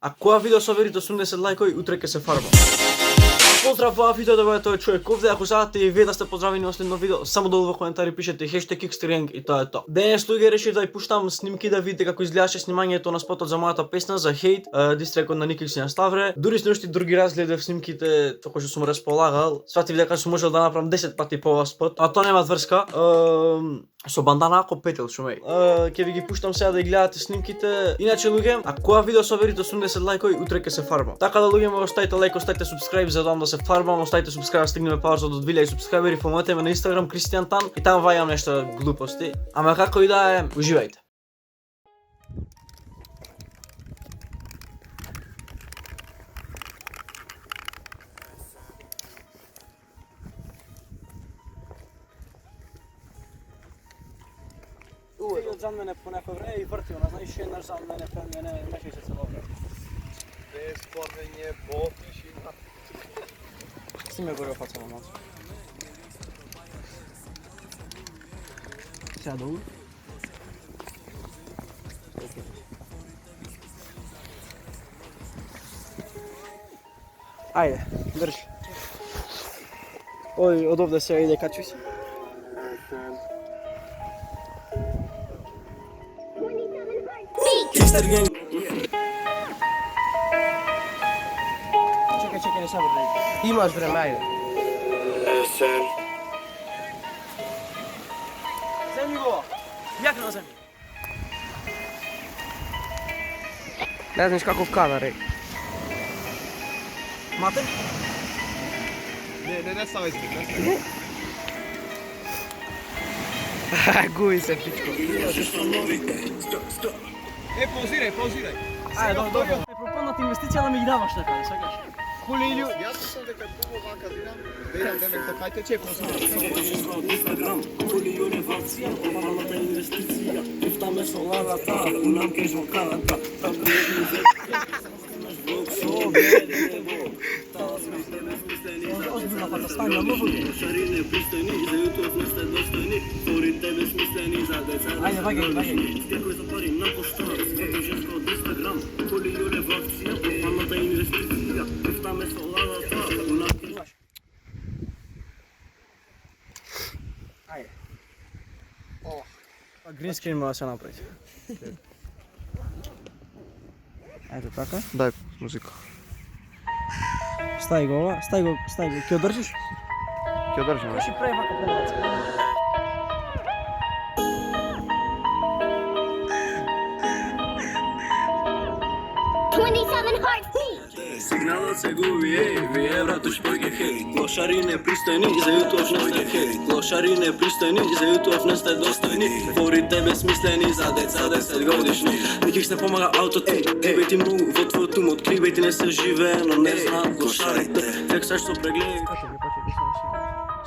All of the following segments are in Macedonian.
Ако ова видео собери до 80 лајкови, утре ќе се фарбам. Поздрав, ова видео да бъде тој човек овде. Ако сакате и вие да сте поздравени во следно видео, само долу во коментари пишете хештег #xtergang и тоа е тоа. Денес луѓе решив да ја пуштам снимки да видите како изгледаше снимањето на спотот за мојата песна за Hate, дистрекот на Никикс и на Ставре. Дури сношти други разгледав снимките како што сум располагал. Сватив дека сум можел да направам 10 пати по овој спот, а тоа нема врска. Со бандана ако петел шумеј. Ќе ви ги пуштам сега да ги гледате снимките. Иначе луѓе, ако ова видео собери до 80 лајкови, утре ќе се фарбам. Така да луѓе, оставите лајк, оставите субскрайб за да се фарбам, оставите субскрайб да стигнеме пауza до 2000 субскрайбери, фоловете ме на Instagram Кристијан Тан и таму ваѓам нешто глупости. Ама како и да е, уживајте. Од зад мене по некој време и врти, она знаеш еднаш зад мене, пред мене, мешеше се добре. Без корвење, по тишина. Си ме горе опаца на малко. Сега долу. Ајде, држи. Ој, од овде сега иде, качуј се. Чекај, не се врди. Имаш време, ајде. Земи го! Јак на земи! Не знаеш каков кадар е. Мате? Не ставај се, не ставај. Губи се, пичко. Паузирај. Ајде, добро. Е пропадната инвестиција да ми ги даваш некаде, сакаш? Хули илју. Јас мислам дека пубаво вака динам. Дејам демек да хајте че паузирај. Озбилна фата стања, многу ги. Ајде, вагај. Ајде. Гринскрин мора да се направи. Ето така. Дај музика. Стај го ова, стај го. Ќе одржиш? Ќе одржам. Кажи прави вака помалку. Сигналот се губи, ви еврато шпојке хейт. Лошари непристојни, за јутов не сте хейт. Лошари непристојни, за јутов не сте достојни. Говорите безсмислени за деца 10 годишни. Никих не помага аутотун, кривејте му во твојот ум, откривејте не се живеено, не знаат лошарите. Тексташ со прегледи.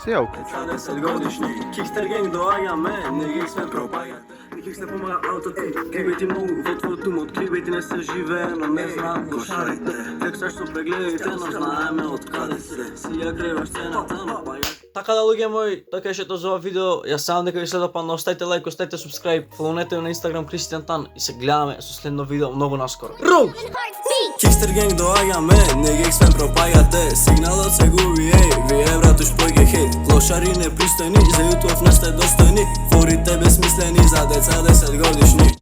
Се ја окей. Деца 10 годишни, Кикстергенг доаѓаме, не ги сме пропаѓате. Никих не помага аутотун, кривејте му во твојот ум, откривејте не се живеено, не знаат лошарите. Тексташ со прегледите, но знаеме од каде се. Си ја креваш цената, но па ја... Така да луѓе мои, така беше тоа за ова видео. Јас сам дека ви се допадна, оставите лајк, оставите субскрайб, фоловнете ме на Instagram Кристијан Тан и се гледаме со следно видео многу наскоро. Рум! Кикстергенг доаѓаме, не ги сме пропаѓате. Сигналот се губи, ви еврато шпојке хейт. Лошари непристојни, за јутов не сте достојни. Форите безсмислени за деца 10 годишни.